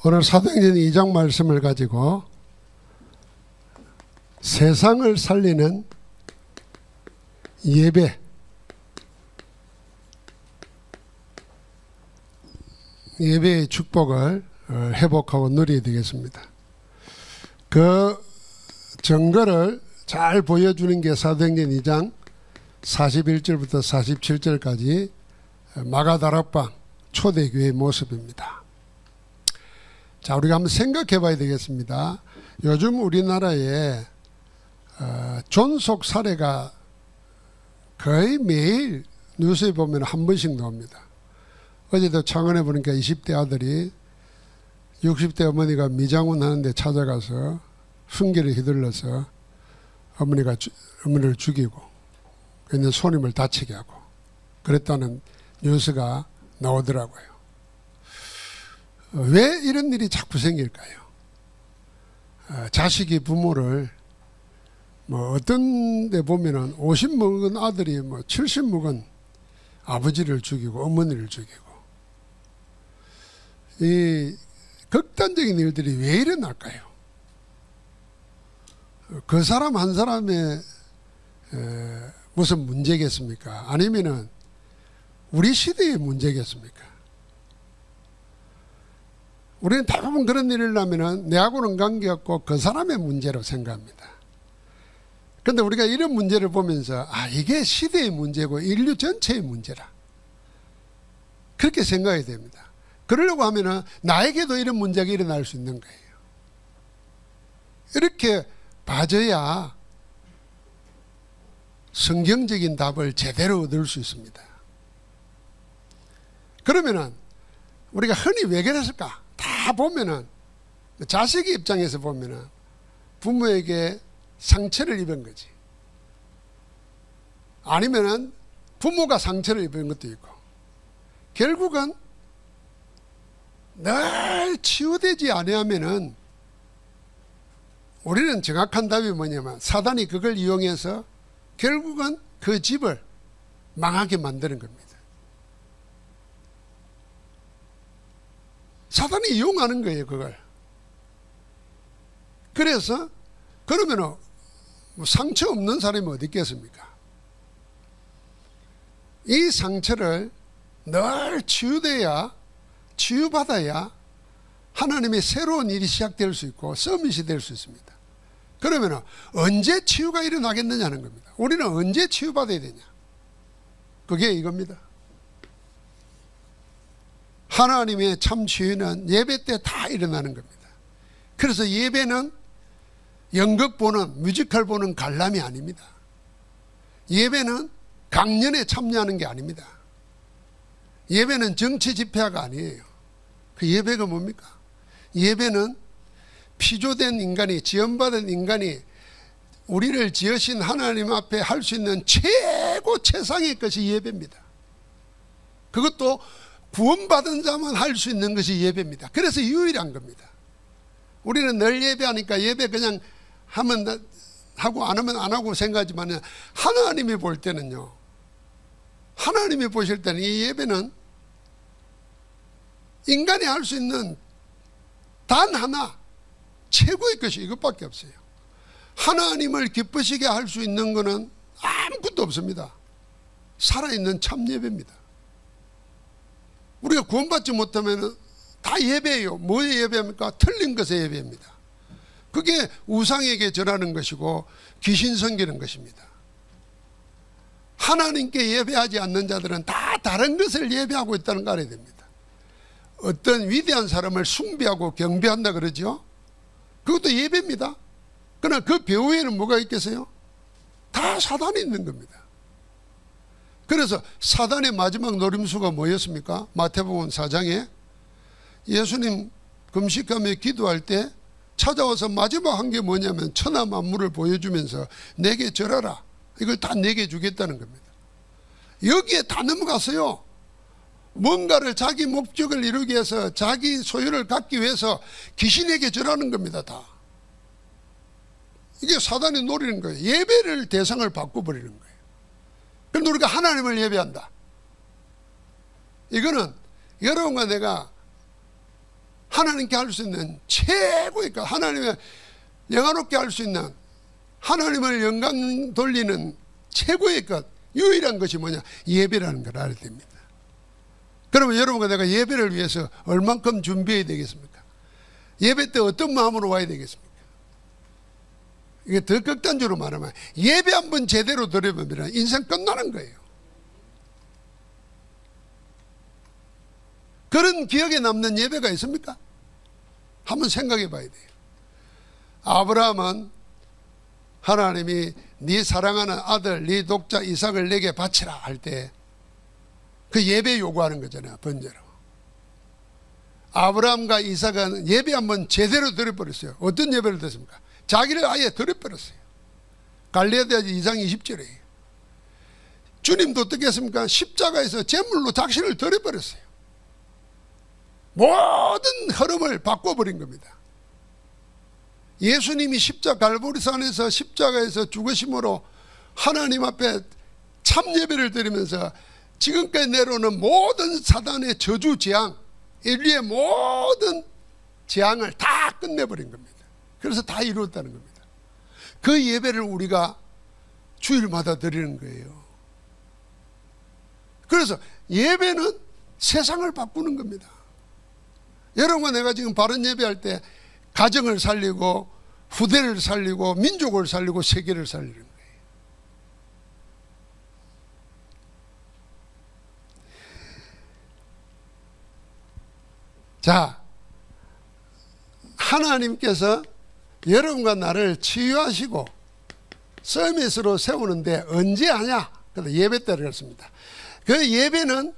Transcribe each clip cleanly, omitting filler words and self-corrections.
오늘 사도행전 2장 말씀을 가지고 세상을 살리는 예배의 축복을 회복하고 누리게 되겠습니다. 그 증거를 잘 보여주는 게 사도행전 2장 41절부터 47절까지 마가다락방 초대교회의 모습입니다. 자, 우리가 한번 생각해 봐야 되겠습니다. 요즘 우리나라에 존속 사례가 거의 매일 뉴스에 보면 한 번씩 나옵니다. 어제도 창원에 보니까 20대 아들이 60대 어머니가 미장원 하는데 찾아가서 흉기를 휘둘러서 어머니를 죽이고 그냥 손님을 다치게 하고 그랬다는 뉴스가 나오더라고요. 왜 이런 일이 자꾸 생길까요? 자식이 부모를 어떤 데 보면은 50 먹은 아들이 70 먹은 아버지를 죽이고 어머니를 죽이고 이 극단적인 일들이 왜 일어날까요? 그 사람 한 사람의 무슨 문제겠습니까? 아니면은 우리 시대의 문제겠습니까? 우리는 대부분 그런 일을 하면은 내하고는 관계없고 그 사람의 문제로 생각합니다. 그런데 우리가 이런 문제를 보면서 이게 시대의 문제고 인류 전체의 문제라 그렇게 생각해야 됩니다. 그러려고 하면은 나에게도 이런 문제가 일어날 수 있는 거예요. 이렇게 봐줘야 성경적인 답을 제대로 얻을 수 있습니다. 그러면은 우리가 흔히 왜 그랬을까? 다 보면은 자식의 입장에서 보면은 부모에게 상처를 입은 거지. 아니면은 부모가 상처를 입은 것도 있고. 결국은 늘 치유되지 아니하면은 우리는 정확한 답이 뭐냐면 사단이 그걸 이용해서 결국은 그 집을 망하게 만드는 겁니다. 사단이 이용하는 거예요, 그걸. 그래서 그러면은 상처 없는 사람이 어디 있겠습니까? 이 상처를 늘 치유받아야 하나님의 새로운 일이 시작될 수 있고 서밋이 될 수 있습니다. 그러면은 언제 치유가 일어나겠느냐는 겁니다. 우리는 언제 치유받아야 되냐? 그게 이겁니다. 하나님의 참 치유는 예배 때 다 일어나는 겁니다. 그래서 예배는 연극 보는 뮤지컬 보는 관람이 아닙니다. 예배는 강연에 참여하는 게 아닙니다. 예배는 정치 집회가 아니에요. 그 예배가 뭡니까? 예배는 피조된 인간이 지음받은 인간이 우리를 지으신 하나님 앞에 할 수 있는 최고 최상의 것이 예배입니다. 그것도 구원받은 자만 할 수 있는 것이 예배입니다. 그래서 유일한 겁니다. 우리는 늘 예배하니까 예배 그냥 하면 하고 안 하면 안 하고 생각하지만 하나님이 볼 때는요. 하나님이 보실 때는 이 예배는 인간이 할 수 있는 단 하나 최고의 것이 이것밖에 없어요. 하나님을 기쁘시게 할 수 있는 것은 아무것도 없습니다. 살아있는 참 예배입니다. 우리가 구원받지 못하면 다 예배예요. 뭐에 예배합니까? 틀린 것에 예배입니다. 그게 우상에게 절하는 것이고 귀신 섬기는 것입니다. 하나님께 예배하지 않는 자들은 다 다른 것을 예배하고 있다는 거 알아야 됩니다. 어떤 위대한 사람을 숭배하고 경배한다 그러죠. 그것도 예배입니다. 그러나 그 배후에는 뭐가 있겠어요? 다 사단이 있는 겁니다. 그래서 사단의 마지막 노림수가 뭐였습니까? 마태복음 4장에 예수님 금식하며 기도할 때 찾아와서 마지막 한 게 뭐냐면 천하 만물을 보여주면서 내게 절하라. 이걸 다 내게 주겠다는 겁니다. 여기에 다 넘어갔어요. 뭔가를 자기 목적을 이루기 위해서 자기 소유를 갖기 위해서 귀신에게 절하는 겁니다. 다. 이게 사단이 노리는 거예요. 예배를 대상을 바꿔버리는 거예요. 그런데 우리가 하나님을 예배한다. 이거는 여러분과 내가 하나님께 할 수 있는 최고의 것, 하나님의 영화롭게 할 수 있는, 하나님을 영광 돌리는 최고의 것, 유일한 것이 뭐냐? 예배라는 걸 알아야 됩니다. 그러면 여러분과 내가 예배를 위해서 얼만큼 준비해야 되겠습니까? 예배 때 어떤 마음으로 와야 되겠습니까? 이게 더 극단적으로 말하면 예배 한번 제대로 드려보면 인생 끝나는 거예요. 그런 기억에 남는 예배가 있습니까? 한번 생각해 봐야 돼요. 아브라함은 하나님이 네 사랑하는 아들 네 독자 이삭을 내게 바치라 할 때 그 예배 요구하는 거잖아요. 번제로. 아브라함과 이삭은 예배 한번 제대로 드려버렸어요. 어떤 예배를 드렸습니까? 자기를 아예 드려버렸어요. 갈라디아 2장 20절에 주님도 어떻게 했습니까? 십자가에서 제물로 자신을 드려버렸어요. 모든 흐름을 바꿔버린 겁니다. 예수님이 갈보리산에서 십자가에서 죽으심으로 하나님 앞에 참 예배를 드리면서 지금까지 내려오는 모든 사단의 저주 재앙, 인류의 모든 재앙을 다 끝내버린 겁니다. 그래서 다 이루었다는 겁니다. 그 예배를 우리가 주일마다 드리는 거예요. 그래서 예배는 세상을 바꾸는 겁니다. 여러분과 내가 지금 바른 예배할 때 가정을 살리고 후대를 살리고 민족을 살리고 세계를 살리는 거예요. 자, 하나님께서 여러분과 나를 치유하시고 서밋으로 세우는데 언제 하냐? 그래서 예배 때를 그랬습니다. 그 예배는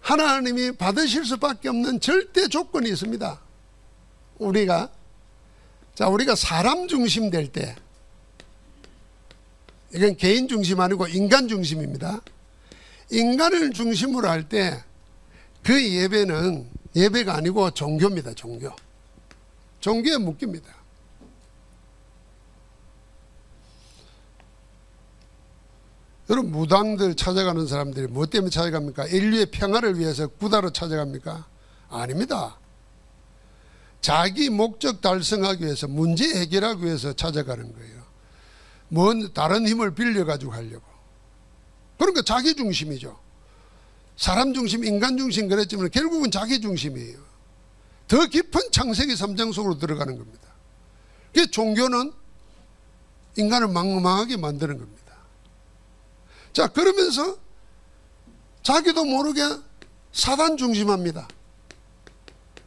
하나님이 받으실 수밖에 없는 절대 조건이 있습니다. 우리가 사람 중심 될 때, 이건 개인 중심 아니고 인간 중심입니다. 인간을 중심으로 할 때 그 예배는 예배가 아니고 종교입니다. 종교에 묶입니다. 여러분, 무당들 찾아가는 사람들이 뭐 때문에 찾아갑니까? 인류의 평화를 위해서 구다로 찾아갑니까? 아닙니다. 자기 목적 달성하기 위해서, 문제 해결하기 위해서 찾아가는 거예요. 뭔 다른 힘을 빌려가지고 하려고. 그러니까 자기 중심이죠. 사람 중심, 인간 중심 그랬지만 결국은 자기 중심이에요. 더 깊은 창세기 3장 속으로 들어가는 겁니다. 그래서 종교는 인간을 망망하게 만드는 겁니다. 자, 그러면서 자기도 모르게 사단 중심합니다.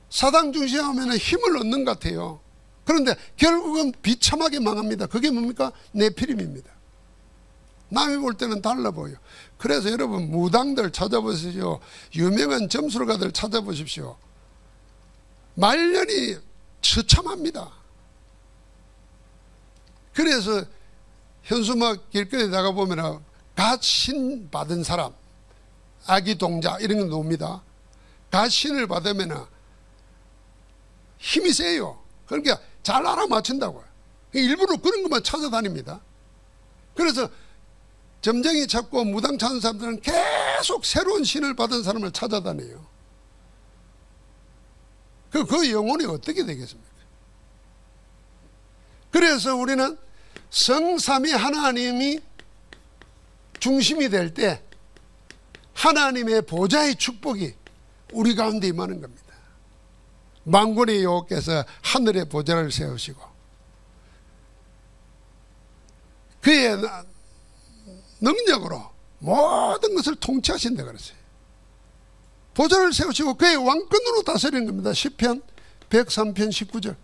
사단 중심하면 힘을 얻는 것 같아요. 그런데 결국은 비참하게 망합니다. 그게 뭡니까? 네피림입니다. 남이 볼 때는 달라 보여. 그래서 여러분, 무당들 찾아보십시오. 유명한 점술가들 찾아보십시오. 말년이 처참합니다. 그래서 현수막 길거리에 나가보면 갓신 받은 사람, 아기 동자 이런 거 나옵니다. 갓신을 받으면 힘이 세요. 그러니까 잘 알아맞힌다고요. 일부러 그런 것만 찾아다닙니다. 그래서 점쟁이 찾고 무당 찾는 사람들은 계속 새로운 신을 받은 사람을 찾아다녀요. 그 영혼이 어떻게 되겠습니까? 그래서 우리는 성삼위 하나님이 중심이 될 때 하나님의 보좌의 축복이 우리 가운데 임하는 겁니다. 만군의 여호와께서 하늘의 보좌를 세우시고 그의 능력으로 모든 것을 통치하신다 그랬어요. 보좌를 세우시고 그의 왕권으로 다스리는 겁니다. 시편 103편 19절.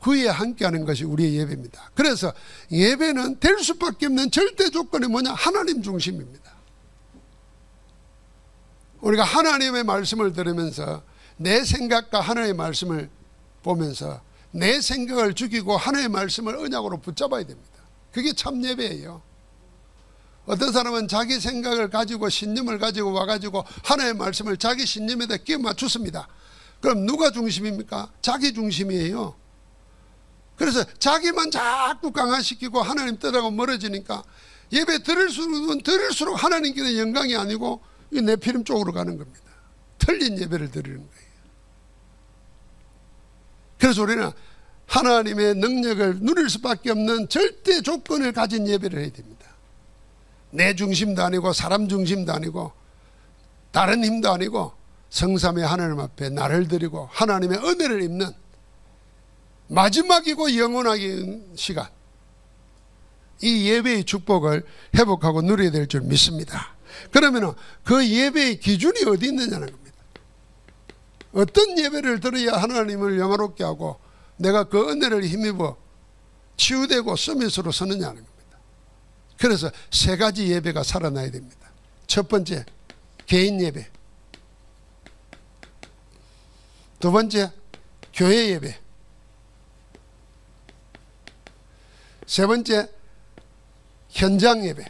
그에 함께하는 것이 우리의 예배입니다. 그래서 예배는 될 수밖에 없는 절대 조건이 뭐냐? 하나님 중심입니다. 우리가 하나님의 말씀을 들으면서 내 생각과 하나님의 말씀을 보면서 내 생각을 죽이고 하나님의 말씀을 언약으로 붙잡아야 됩니다. 그게 참 예배예요. 어떤 사람은 자기 생각을 가지고 신념을 가지고 와가지고 하나님의 말씀을 자기 신념에다 끼워 맞췄습니다. 그럼 누가 중심입니까? 자기 중심이에요. 그래서 자기만 자꾸 강화시키고 하나님 뜻하고 멀어지니까 예배 들을수록 하나님께는 영광이 아니고 이 네피림 쪽으로 가는 겁니다. 틀린 예배를 드리는 거예요. 그래서 우리는 하나님의 능력을 누릴 수밖에 없는 절대 조건을 가진 예배를 해야 됩니다. 내 중심도 아니고 사람 중심도 아니고 다른 힘도 아니고 성삼의 하나님 앞에 나를 드리고 하나님의 은혜를 입는 마지막이고 영원한 시간, 이 예배의 축복을 회복하고 누려야 될 줄 믿습니다. 그러면 그 예배의 기준이 어디 있느냐는 겁니다. 어떤 예배를 드려야 하나님을 영화롭게 하고 내가 그 은혜를 힘입어 치유되고 서밋으로 서느냐는 겁니다. 그래서 세 가지 예배가 살아나야 됩니다. 첫 번째, 개인 예배. 두 번째, 교회 예배. 세 번째, 현장 예배.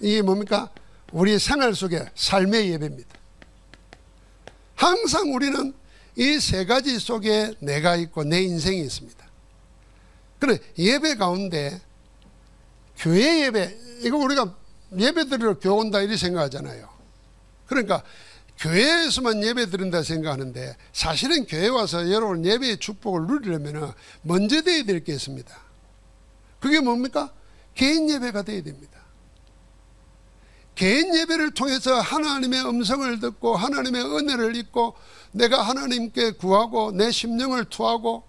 이게 뭡니까? 우리의 생활 속에 삶의 예배입니다. 항상 우리는 이 세 가지 속에 내가 있고 내 인생이 있습니다. 그래, 예배 가운데 교회 예배, 이거 우리가 예배 드리러 교회 온다 이렇게 생각하잖아요. 그러니까 교회에서만 예배 드린다 생각하는데 사실은 교회 와서 여러분 예배의 축복을 누리려면 먼저 돼야 될 게 있습니다. 그게 뭡니까? 개인 예배가 돼야 됩니다. 개인 예배를 통해서 하나님의 음성을 듣고 하나님의 은혜를 입고 내가 하나님께 구하고 내 심령을 투하고,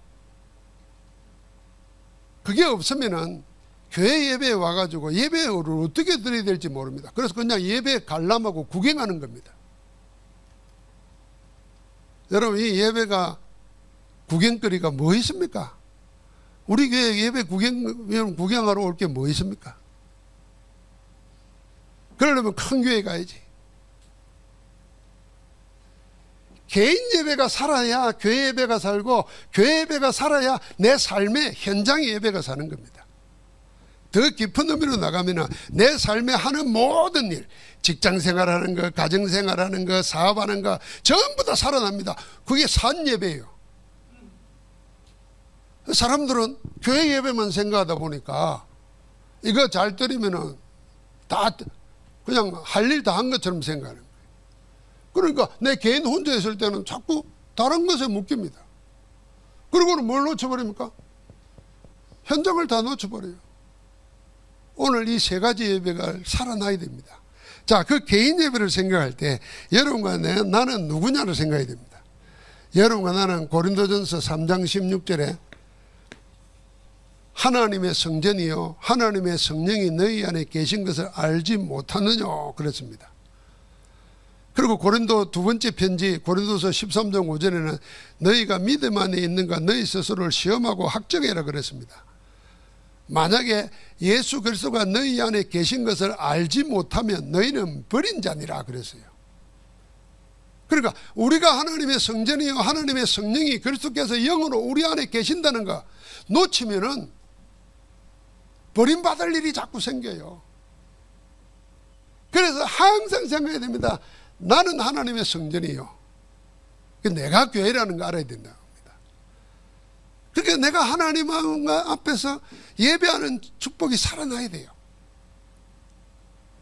그게 없으면은 교회 예배에 와가지고 예배를 어떻게 드려야 될지 모릅니다. 그래서 그냥 예배 관람하고 구경하는 겁니다. 여러분, 이 예배가 구경거리가 뭐 있습니까? 우리 교회 예배 구경하러 올 게 뭐 있습니까? 그러려면 큰 교회 가야지. 개인 예배가 살아야 교회 예배가 살고, 교회 예배가 살아야 내 삶의 현장의 예배가 사는 겁니다. 더 깊은 의미로 나가면 내 삶에 하는 모든 일, 직장생활하는 거, 가정생활하는 거, 사업하는 거 전부 다 살아납니다. 그게 산 예배예요. 사람들은 교회 예배만 생각하다 보니까 이거 잘 드리면은 다 그냥 할 일 다 한 것처럼 생각하는 거예요. 그러니까 내 개인 혼자 있을 때는 자꾸 다른 것에 묶입니다. 그리고는 뭘 놓쳐버립니까? 현장을 다 놓쳐버려요. 오늘 이 세 가지 예배가 살아나야 됩니다. 자, 그 개인 예배를 생각할 때 여러분과 나는 누구냐를 생각해야 됩니다. 여러분과 나는 고린도전서 3장 16절에 하나님의 성전이요 하나님의 성령이 너희 안에 계신 것을 알지 못하느냐 그랬습니다. 그리고 고린도 두 번째 편지 고린도서 13장 5절에는 너희가 믿음 안에 있는가 너희 스스로를 시험하고 학정해라 그랬습니다. 만약에 예수 그리스도가 너희 안에 계신 것을 알지 못하면 너희는 버린 자니라 그랬어요. 그러니까 우리가 하나님의 성전이요 하나님의 성령이 그리스도께서 영으로 우리 안에 계신다는 거 놓치면은 버림받을 일이 자꾸 생겨요. 그래서 항상 생각해야 됩니다. 나는 하나님의 성전이요, 내가 교회라는 거 알아야 된다. 그러니까 내가 하나님 앞에서 예배하는 축복이 살아나야 돼요.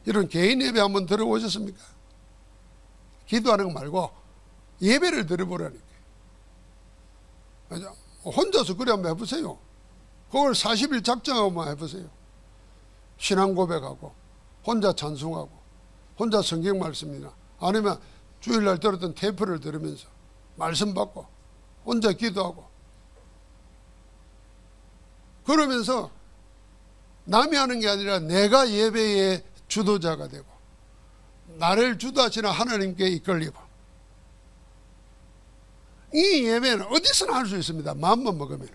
이런 개인 예배 한번 들어보셨습니까? 기도하는 거 말고 예배를 들어보라니까. 혼자서 그래 한번 해보세요. 그걸 40일 작정하고 한번 해보세요. 신앙 고백하고 혼자 찬송하고 혼자 성경 말씀이나 아니면 주일날 들었던 테이프를 들으면서 말씀 받고 혼자 기도하고 그러면서 남이 하는 게 아니라 내가 예배의 주도자가 되고 나를 주도하시는 하나님께 이끌리고, 이 예배는 어디서나 할 수 있습니다. 마음만 먹으면.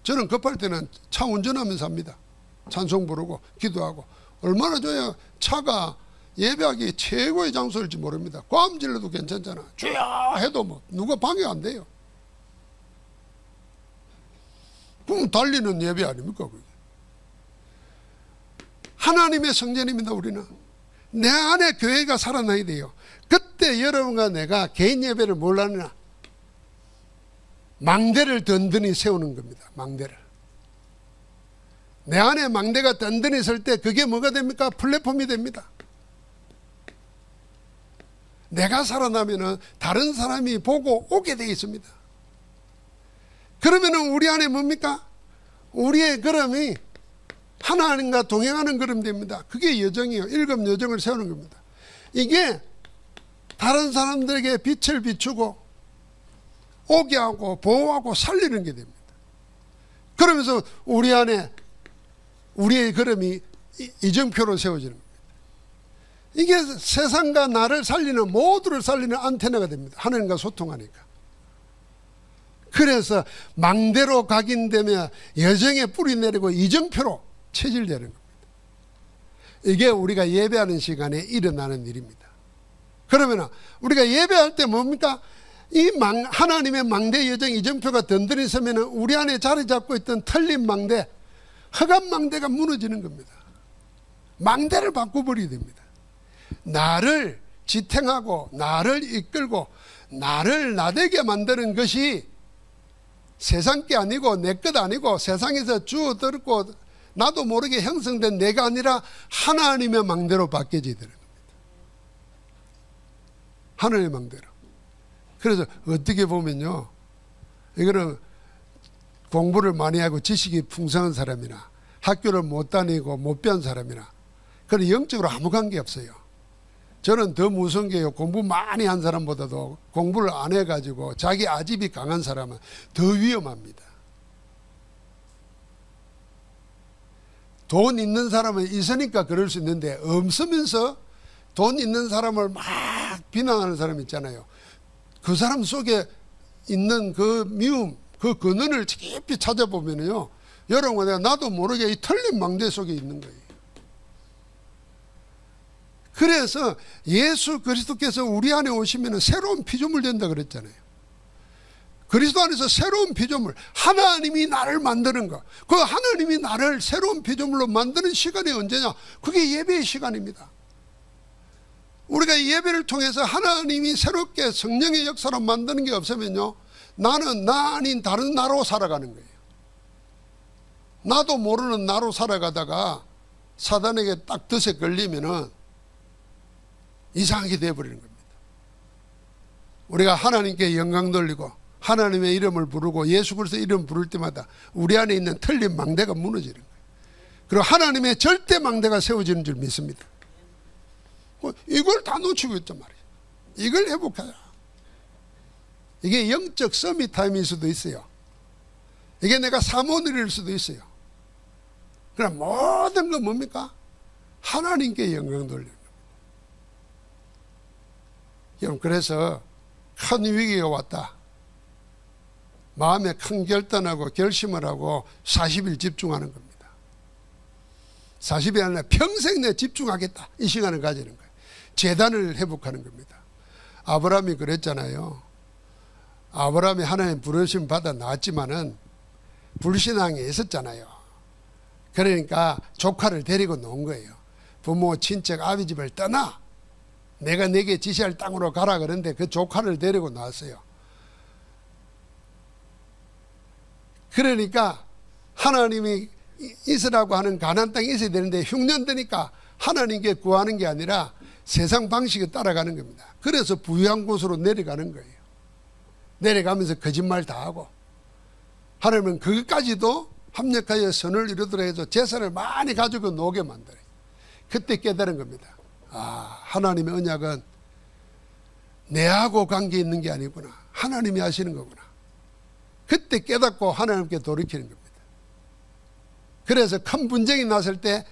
저는 급할 때는 차 운전하면서 합니다. 찬송 부르고 기도하고. 얼마나 좋아요. 차가 예배하기 최고의 장소일지 모릅니다. 고함질러도 괜찮잖아. 주야 해도 뭐 누가 방해 안 돼요. 그럼 달리는 예배 아닙니까? 그게. 하나님의 성전입니다. 우리는 내 안에 교회가 살아나야 돼요. 그때 여러분과 내가 개인 예배를 뭘 하느냐, 망대를 든든히 세우는 겁니다. 망대를. 내 안에 망대가 든든히 설 때 그게 뭐가 됩니까? 플랫폼이 됩니다. 내가 살아나면은 다른 사람이 보고 오게 되어 있습니다. 그러면은 우리 안에 뭡니까? 우리의 걸음이 하나님과 동행하는 걸음 됩니다. 그게 여정이에요. 일곱 여정을 세우는 겁니다. 이게 다른 사람들에게 빛을 비추고 오게 하고 보호하고 살리는 게 됩니다. 그러면서 우리 안에 우리의 걸음이 이정표로 세워지는 겁니다. 이게 세상과 나를 살리는, 모두를 살리는 안테나가 됩니다. 하나님과 소통하니까. 그래서 망대로 각인되며 여정에 뿌리 내리고 이정표로 체질되는 겁니다. 이게 우리가 예배하는 시간에 일어나는 일입니다. 그러면 우리가 예배할 때 뭡니까? 이 하나님의 망대 여정 이정표가 든든히 서면 우리 안에 자리 잡고 있던 틀린 망대, 허감 망대가 무너지는 겁니다. 망대를 바꿔버리게 됩니다. 나를 지탱하고 나를 이끌고 나를 나되게 만드는 것이 세상 게 아니고 내 것 아니고 세상에서 주워들고 나도 모르게 형성된 내가 아니라 하나님의 망대로 바뀌어져야 되는 겁니다. 하나님의 망대로. 그래서 어떻게 보면요, 이거는 공부를 많이 하고 지식이 풍성한 사람이나 학교를 못 다니고 못 배운 사람이나 그런 영적으로 아무 관계 없어요. 저는 더 무서운 게요, 공부 많이 한 사람보다도 공부를 안 해가지고 자기 아집이 강한 사람은 더 위험합니다. 돈 있는 사람은 있으니까 그럴 수 있는데 없으면서 돈 있는 사람을 막 비난하는 사람 있잖아요. 그 사람 속에 있는 그 미움, 그 근원을 깊이 찾아보면요, 여러분, 나도 모르게 이 틀린 망대 속에 있는 거예요. 그래서 예수 그리스도께서 우리 안에 오시면 새로운 피조물 된다 그랬잖아요. 그리스도 안에서 새로운 피조물, 하나님이 나를 만드는 거, 그 하나님이 나를 새로운 피조물로 만드는 시간이 언제냐? 그게 예배의 시간입니다. 우리가 예배를 통해서 하나님이 새롭게 성령의 역사로 만드는 게 없으면요, 나는 나 아닌 다른 나로 살아가는 거예요. 나도 모르는 나로 살아가다가 사단에게 딱 덫에 걸리면은 이상하게 되어버리는 겁니다. 우리가 하나님께 영광 돌리고 하나님의 이름을 부르고 예수 그리스도 이름 부를 때마다 우리 안에 있는 틀린 망대가 무너지는 거예요. 그리고 하나님의 절대 망대가 세워지는 줄 믿습니다. 이걸 다 놓치고 있단 말이에요. 이걸 회복하자. 이게 영적 서밋 타임일 수도 있어요. 이게 내가 사모늘일 수도 있어요. 그럼 모든 건 뭡니까? 하나님께 영광 돌리는 겁니다. 여러분, 그래서 큰 위기가 왔다. 마음에 큰 결단하고 결심을 하고 40일 집중하는 겁니다. 40일 안에 평생 내 집중하겠다, 이 시간을 가지는 거예요. 재단을 회복하는 겁니다. 아브라함이 그랬잖아요. 아브라함이 하나님 부르심 받아 나왔지만은 불신앙이 있었잖아요. 그러니까 조카를 데리고 놓은 거예요. 부모, 친척, 아비 집을 떠나. 내가 내게 지시할 땅으로 가라 그런데 그 조카를 데리고 나왔어요. 그러니까 하나님이 있으라고 하는 가나안 땅에 있어야 되는데 흉년되니까 하나님께 구하는 게 아니라 세상 방식에 따라가는 겁니다. 그래서 부유한 곳으로 내려가는 거예요. 내려가면서 거짓말 다 하고, 하나님은 그것까지도 합력하여 선을 이루더라 해서 재산을 많이 가지고 노게 만들어요. 그때 깨달은 겁니다. 아, 하나님의 언약은 내하고 관계 있는 게 아니구나, 하나님이 하시는 거구나. 그때 깨닫고 하나님께 돌이키는 겁니다. 그래서 큰 분쟁이 났을 때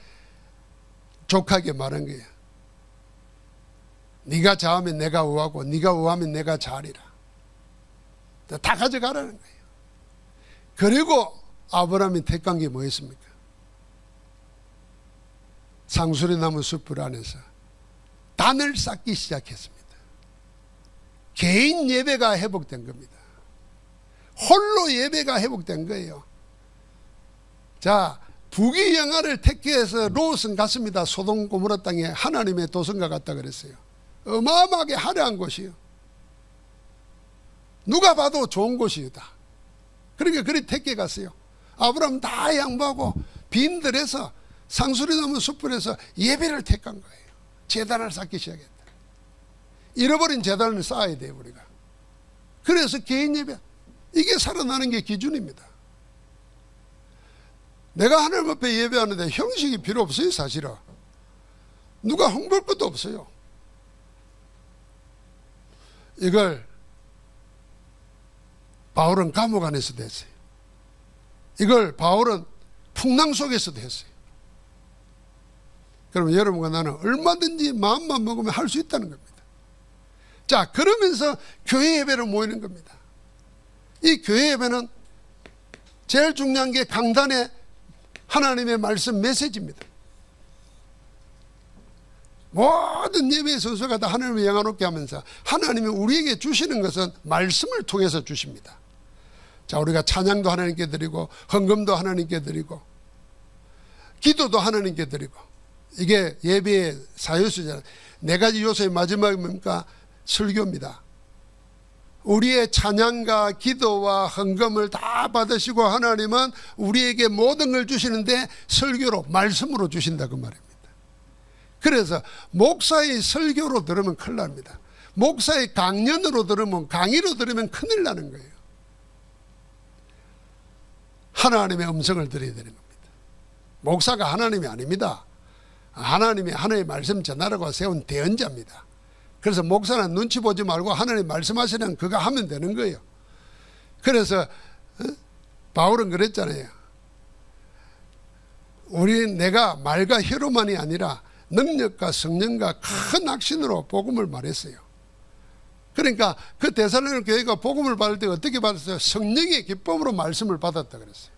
족하게 말한 거예요. 네가 좌하면 내가 우하고 네가 우하면 내가 좌리라. 다 가져가라는 거예요. 그리고 아브라함이 택한 게 뭐였습니까? 상수리나무 숲을 안에서 단을 쌓기 시작했습니다. 개인 예배가 회복된 겁니다. 홀로 예배가 회복된 거예요. 자, 부귀영화를 택해서 롯은 갔습니다. 소돔 고모라 땅에 하나님의 도성과 같다 그랬어요. 어마어마하게 화려한 곳이요. 누가 봐도 좋은 곳이다. 그러니까 그리 택해 갔어요. 아브라함 다 양보하고 빈들에서 상수리나무 숲에서 예배를 택한 거예요. 제단을 쌓기 시작했다. 잃어버린 재단을 쌓아야 돼요, 우리가. 그래서 개인 예배, 이게 살아나는 게 기준입니다. 내가 하나님 앞에 예배하는데 형식이 필요 없어요, 사실은. 누가 홍보할 것도 없어요. 이걸 바울은 감옥 안에서도 했어요. 이걸 바울은 풍랑 속에서도 했어요. 그러면 여러분과 나는 얼마든지 마음만 먹으면 할 수 있다는 겁니다. 자, 그러면서 교회 예배로 모이는 겁니다. 이 교회 예배는 제일 중요한 게 강단의 하나님의 말씀 메시지입니다. 모든 예배의 순서가 다 하나님을 영화롭게 하면서 하나님이 우리에게 주시는 것은 말씀을 통해서 주십니다. 자, 우리가 찬양도 하나님께 드리고 헌금도 하나님께 드리고 기도도 하나님께 드리고, 이게 예배의 사요소잖아요. 네 가지 요소의 마지막이 뭡니까? 설교입니다. 우리의 찬양과 기도와 헌금을 다 받으시고 하나님은 우리에게 모든 걸 주시는데 설교로, 말씀으로 주신다, 그 말입니다. 그래서 목사의 설교로 들으면 큰일 납니다. 목사의 강연으로 들으면, 강의로 들으면 큰일 나는 거예요. 하나님의 음성을 들어야 되는 겁니다. 목사가 하나님이 아닙니다. 하나님이 하나님의 말씀 전하라고 세운 대언자입니다. 그래서 목사는 눈치 보지 말고 하나님 말씀하시는 그거 하면 되는 거예요. 그래서 바울은 그랬잖아요. 내가 말과 혀로만이 아니라 능력과 성령과 큰 확신으로 복음을 말했어요. 그러니까 그 데살로니가 교회가 복음을 받을 때 어떻게 받았어요? 성령의 기쁨으로 말씀을 받았다 그랬어요.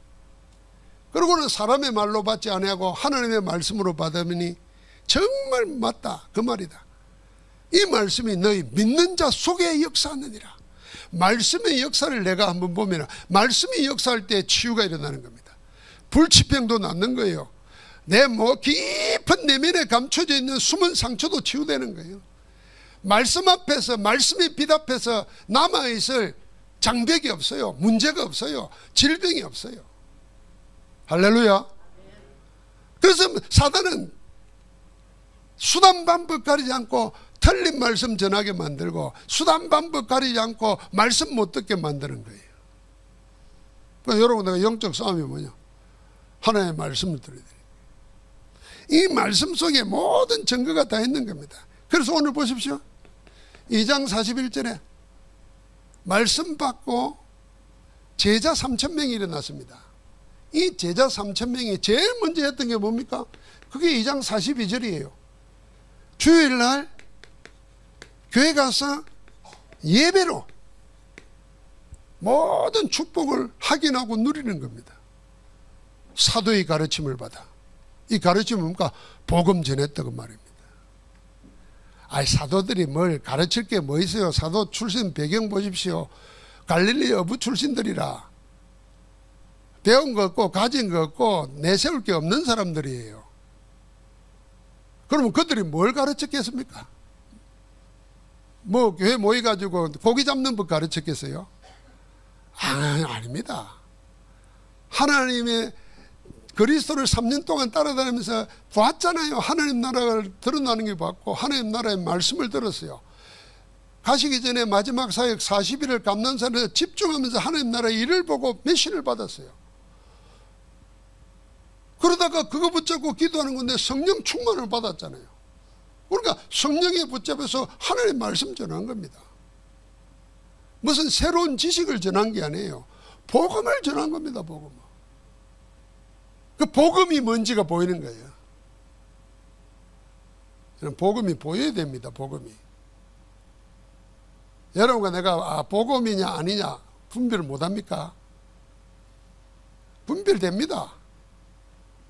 그러고는 사람의 말로 받지 아니하고 하나님의 말씀으로 받으니 정말 맞다, 그 말이다. 이 말씀이 너희 믿는 자 속에 역사하느니라. 말씀의 역사를 내가 한번 보면 말씀이 역사할 때 치유가 일어나는 겁니다. 불치병도 낫는 거예요. 내 깊은 내면에 감춰져 있는 숨은 상처도 치유되는 거예요. 말씀 앞에서, 말씀의 빛 앞에서 남아있을 장벽이 없어요. 문제가 없어요. 질병이 없어요. 할렐루야. 그래서 사단은 수단 방법 가리지 않고 틀린 말씀 전하게 만들고, 수단 방법 가리지 않고 말씀 못 듣게 만드는 거예요. 그러니까 여러분, 내가 영적 싸움이 뭐냐? 하나님의 말씀을 들어야 돼요. 이 말씀 속에 모든 증거가 다 있는 겁니다. 그래서 오늘 보십시오. 2장 41절에 말씀 받고 제자 3,000명이 일어났습니다. 이 제자 3,000명이 제일 먼저 했던 게 뭡니까? 그게 2장 42절이에요. 주일날 교회 가서 예배로 모든 축복을 확인하고 누리는 겁니다. 사도의 가르침을 받아. 이 가르침은 뭡니까? 복음 전했다고 말입니다. 아이, 사도들이 뭘 가르칠 게 뭐 있어요? 사도 출신 배경 보십시오. 갈릴리 어부 출신들이라 배운 거 없고 가진 거 없고 내세울 게 없는 사람들이에요. 그러면 그들이 뭘 가르쳤겠습니까? 뭐 교회 모여가지고 고기 잡는 법 가르쳤겠어요? 아닙니다. 하나님의 그리스도를 3년 동안 따라다니면서 봤잖아요. 하나님 나라를 드러나는 게 봤고 하나님 나라의 말씀을 들었어요. 가시기 전에 마지막 사역 40일을 감난산에서 집중하면서 하나님 나라의 일을 보고 메시를 받았어요. 그러다가 그거 붙잡고 기도하는 건데 성령 충만을 받았잖아요. 그러니까 성령에 붙잡아서 하나님의 말씀 전한 겁니다. 무슨 새로운 지식을 전한 게 아니에요. 복음을 전한 겁니다. 복음을. 그 복음이 뭔지가 보이는 거예요. 복음이 보여야 됩니다. 복음이. 여러분과 내가 복음이냐 아니냐 분별을 못합니까? 분별됩니다.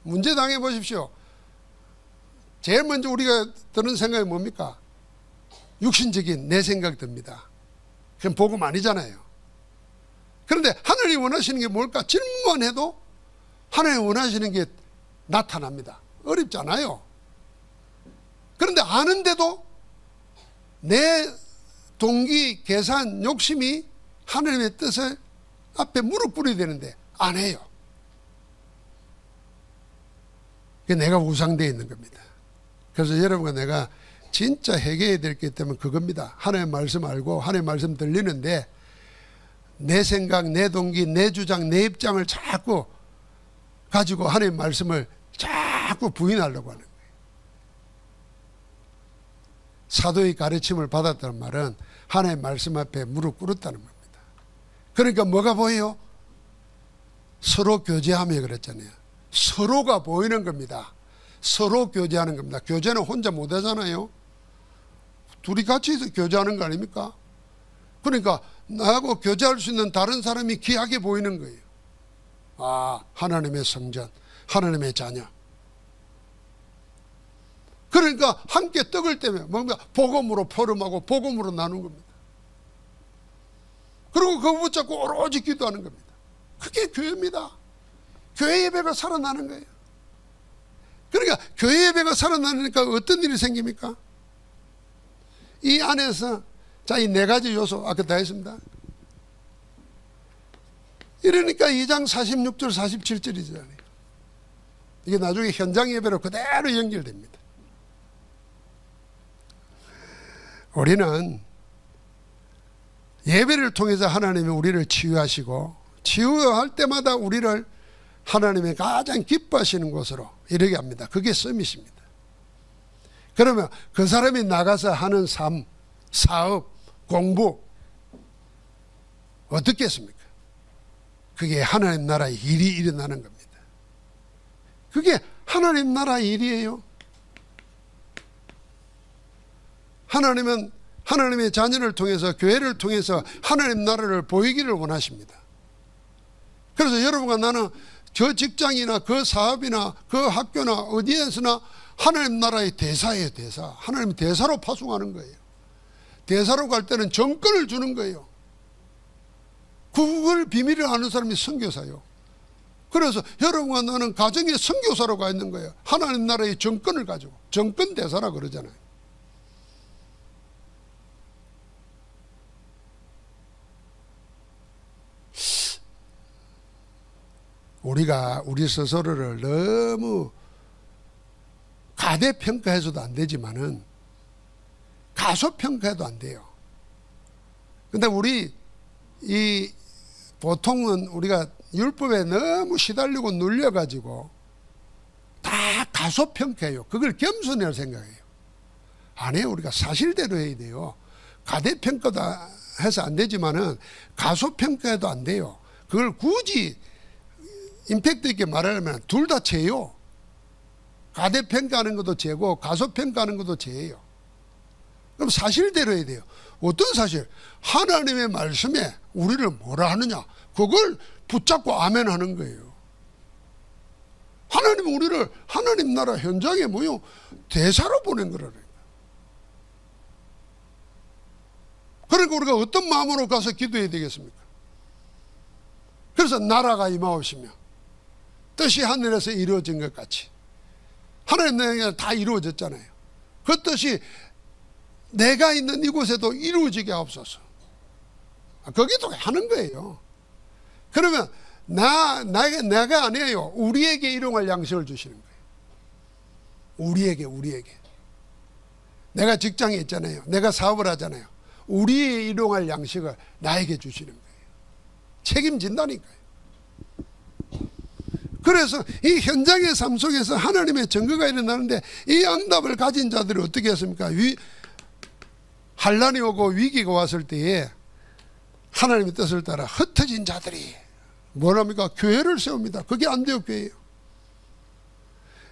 문제 당해 보십시오. 제일 먼저 우리가 드는 생각이 뭡니까? 육신적인 내 생각이 듭니다. 그건 복음 아니잖아요. 그런데 하나님이 원하시는 게 뭘까? 질문만 해도 하나님이 원하시는 게 나타납니다. 어렵잖아요. 그런데 아는데도 내 동기, 계산, 욕심이 하나님의 뜻을 앞에 무릎 꿇어야 되는데 안 해요. 그게 내가 우상되어 있는 겁니다. 그래서 여러분과 내가 진짜 해결해야 될 게 있다면 그겁니다. 하나님의 말씀 알고 하나님의 말씀 들리는데 내 생각, 내 동기, 내 주장, 내 입장을 자꾸 가지고 하나님의 말씀을 자꾸 부인하려고 하는 거예요. 사도의 가르침을 받았다는 말은 하나님의 말씀 앞에 무릎 꿇었다는 겁니다. 그러니까 뭐가 보여요? 서로 교제하며 그랬잖아요. 서로가 보이는 겁니다. 서로 교제하는 겁니다. 교제는 혼자 못 하잖아요. 둘이 같이 교제하는 거 아닙니까? 그러니까 나하고 교제할 수 있는 다른 사람이 귀하게 보이는 거예요. 아, 하나님의 성전, 하나님의 자녀. 그러니까 함께 떡을 떼며 뭔가 복음으로 포럼하고 복음으로 나눈 겁니다. 그리고 그거 붙잡고 오로지 기도하는 겁니다. 그게 교회입니다. 교회 예배가 살아나는 거예요. 그러니까 교회 예배가 살아나니까 어떤 일이 생깁니까? 이 안에서 자, 이 네 가지 요소 아까 다 했습니다. 이러니까 2장 46절 47절이잖아요. 이게 나중에 현장 예배로 그대로 연결됩니다. 우리는 예배를 통해서 하나님이 우리를 치유하시고 치유할 때마다 우리를 하나님의 가장 기뻐하시는 곳으로 이르게 합니다. 그게 서밋입니다. 그러면 그 사람이 나가서 하는 삶, 사업, 공부 어떻게 했습니까? 그게 하나님 나라의 일이 일어나는 겁니다. 그게 하나님 나라의 일이에요. 하나님은 하나님의 자녀를 통해서 교회를 통해서 하나님 나라를 보이기를 원하십니다. 그래서 여러분과 나는 저 직장이나 그 사업이나 그 학교나 어디에서나 하나님 나라의 대사예요. 대사. 하나님 대사로 파송하는 거예요. 대사로 갈 때는 정권을 주는 거예요. 그걸 비밀을 아는 사람이 선교사요. 그래서 여러분과 나는 가정의 선교사로 가 있는 거예요. 하나님 나라의 정권을 가지고. 정권 대사라 그러잖아요. 우리가 우리 스스로를 너무 가대평가해서도 안 되지만은 가소평가해도 안 돼요. 근데 우리 이 보통은 우리가 율법에 너무 시달리고 눌려가지고 다 가소평가해요. 그걸 겸손이라고 생각해요. 안 해요. 우리가 사실대로 해야 돼요. 가대평가도 해서 안 되지만은 가소평가해도 안 돼요. 그걸 굳이 임팩트 있게 말하려면 둘 다 죄요. 가대평가하는 것도 죄고 가소평가하는 것도 죄예요. 그럼 사실대로 해야 돼요. 어떤 사실? 하나님의 말씀에 우리를 뭐라 하느냐, 그걸 붙잡고 아멘 하는 거예요. 하나님은 우리를 하나님 나라 현장에 뭐요? 대사로 보낸 거라니까. 그러니까 우리가 어떤 마음으로 가서 기도해야 되겠습니까? 그래서 나라가 임하옵시며 뜻이 하늘에서 이루어진 것 같이 하나님 나라가 다 이루어졌잖아요. 그 뜻이 내가 있는 이곳에도 이루어지게 하옵소서. 거기도 하는 거예요. 그러면 내가 아니에요. 우리에게 일용할 양식을 주시는 거예요. 우리에게. 내가 직장에 있잖아요. 내가 사업을 하잖아요. 우리의 일용할 양식을 나에게 주시는 거예요. 책임진다니까요. 그래서 이 현장의 삶 속에서 하나님의 증거가 일어나는데 이 응답을 가진 자들이 어떻게 했습니까? 환난이 오고 위기가 왔을 때에 하나님의 뜻을 따라 흩어진 자들이 뭐랍니까? 교회를 세웁니다. 그게 안디옥 교회예요.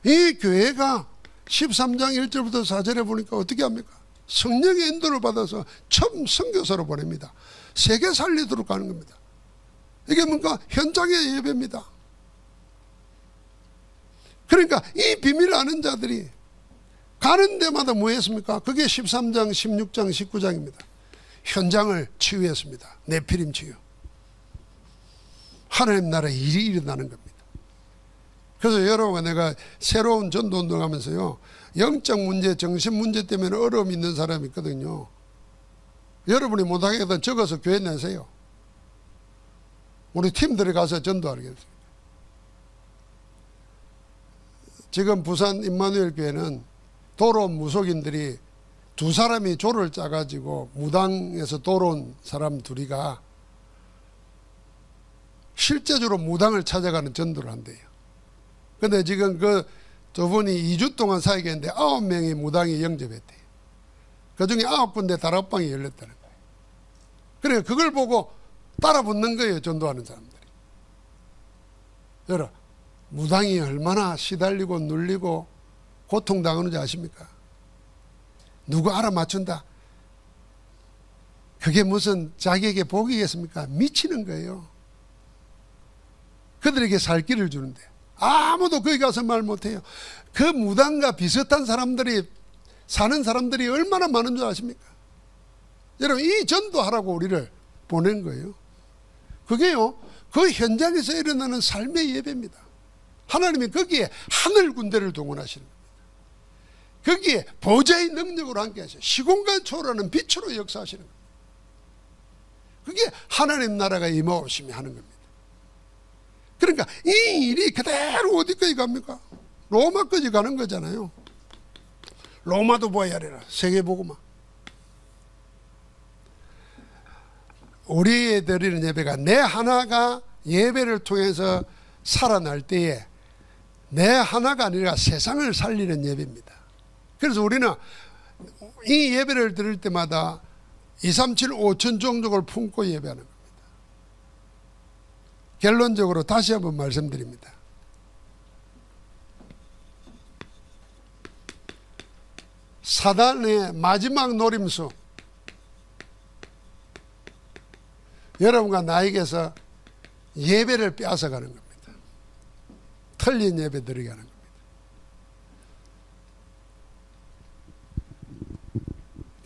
이 교회가 13장 1절부터 4절에 보니까 어떻게 합니까? 성령의 인도를 받아서 처음 선교사로 보냅니다. 세계 살리도록 가는 겁니다. 이게 뭔가 현장의 예배입니다. 그러니까 이 비밀을 아는 자들이 가는 데마다 뭐 했습니까? 그게 13장, 16장, 19장입니다. 현장을 치유했습니다. 네피림 치유. 하나님 나라의 일이 일어나는 겁니다. 그래서 여러분과 내가 새로운 전도 운동하면서요, 영적 문제, 정신 문제 때문에 어려움이 있는 사람이 있거든요. 여러분이 못하겠다 적어서 교회 내세요. 우리 팀들이 가서 전도하겠습니다. 지금 부산 임마누엘 교회는 도로 무속인들이 두 사람이 조를 짜가지고 무당에서 돌아온 사람 둘이가 실제적으로 무당을 찾아가는 전도를 한대요. 근데 지금 그 두 분이 2주 동안 사역했는데 9명이 무당이 영접했대요. 그 중에 9군데 다락방이 열렸다는 거예요. 그러니까 그걸 보고 따라 붙는 거예요, 전도하는 사람들이. 여러분, 무당이 얼마나 시달리고 눌리고 고통당하는지 아십니까? 누구 알아맞춘다? 그게 무슨 자기에게 복이겠습니까? 미치는 거예요. 그들에게 살 길을 주는데 아무도 거기 가서 말 못해요. 그 무당과 비슷한 사람들이 사는 사람들이 얼마나 많은 줄 아십니까? 여러분, 이 전도하라고 우리를 보낸 거예요. 그게요, 그 현장에서 일어나는 삶의 예배입니다. 하나님이 거기에 하늘 군대를 동원하시는 겁니다. 거기에 보좌의 능력으로 함께 하셔 시공간 초월하는 빛으로 역사하시는 겁니다. 그게 하나님 나라가 임하오심이 하는 겁니다. 그러니까 이 일이 그대로 어디까지 갑니까? 로마까지 가는 거잖아요. 로마도 보아야 하리라. 세계보고만. 우리의 드리는 예배가 내 하나가 예배를 통해서 살아날 때에 내 하나가 아니라 세상을 살리는 예배입니다. 그래서 우리는 이 예배를 드릴 때마다 237 5천 종족을 품고 예배하는 겁니다. 결론적으로 다시 한번 말씀드립니다. 사단의 마지막 노림수, 여러분과 나에게서 예배를 빼앗아가는 겁니다. 틀린 예배 드리게 하는 겁니다.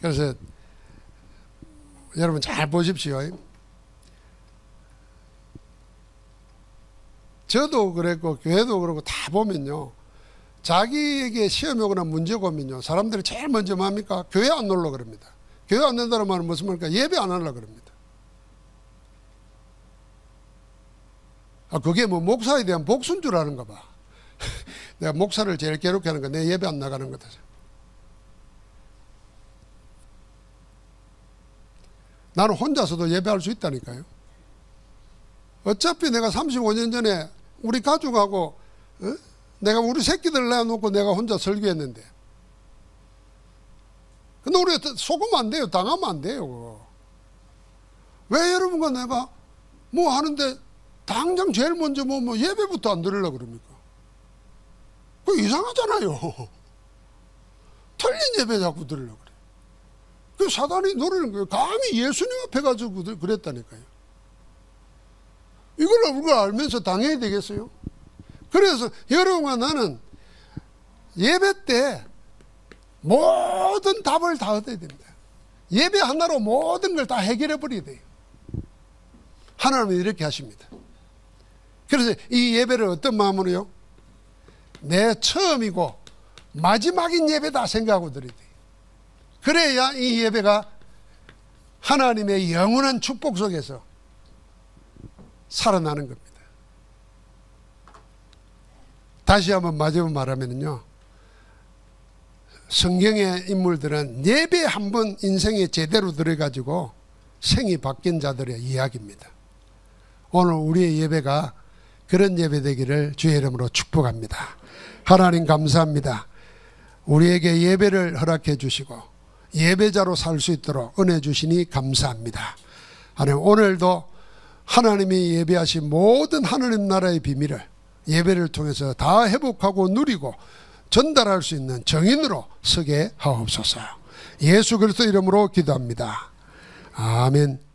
그래서 여러분 잘 보십시오. 저도 그랬고 교회도 그렇고 다 보면요, 자기에게 시험이 오거나 문제가 오면요, 사람들이 제일 먼저 뭐 합니까? 교회 안 놀러 그럽니다. 교회 안 된다는 말은 무슨 말입니까? 예배 안 하려고 그럽니다. 그게 뭐 목사에 대한 복수인 줄 아는가 봐. 내가 목사를 제일 괴롭게 하는 거 내 예배 안 나가는 거다. 나는 혼자서도 예배할 수 있다니까요. 어차피 내가 35년 전에 우리 가족하고 내가 우리 새끼들 내놓고 내가 혼자 설교했는데, 근데 우리 속으면 안 돼요. 당하면 안 돼요. 그거. 왜 여러분과 내가 뭐 하는데 당장 제일 먼저 뭐 예배부터 안 드리려고 그럽니까? 그거 이상하잖아요. 틀린 예배 자꾸 드리려고 그래. 그 사단이 노리는 거예요. 감히 예수님 앞에 가지고 그랬다니까요. 이걸 우리가 알면서 당해야 되겠어요? 그래서 여러분과 나는 예배 때 모든 답을 다 얻어야 됩니다. 예배 하나로 모든 걸 다 해결해 버려야 돼요. 하나님은 이렇게 하십니다. 그래서 이 예배를 어떤 마음으로요? 내 처음이고 마지막인 예배다 생각하고 드려야 돼요. 그래야 이 예배가 하나님의 영원한 축복 속에서 살아나는 겁니다. 다시 한번 마지막 말하면요, 성경의 인물들은 예배 한 번 인생에 제대로 들어가지고 생이 바뀐 자들의 이야기입니다. 오늘 우리의 예배가 그런 예배 되기를 주의 이름으로 축복합니다. 하나님 감사합니다. 우리에게 예배를 허락해 주시고 예배자로 살 수 있도록 은혜 주시니 감사합니다. 하나님, 오늘도 하나님이 예배하신 모든 하나님 나라의 비밀을 예배를 통해서 다 회복하고 누리고 전달할 수 있는 정인으로 서게 하옵소서. 예수 그리스도 이름으로 기도합니다. 아멘.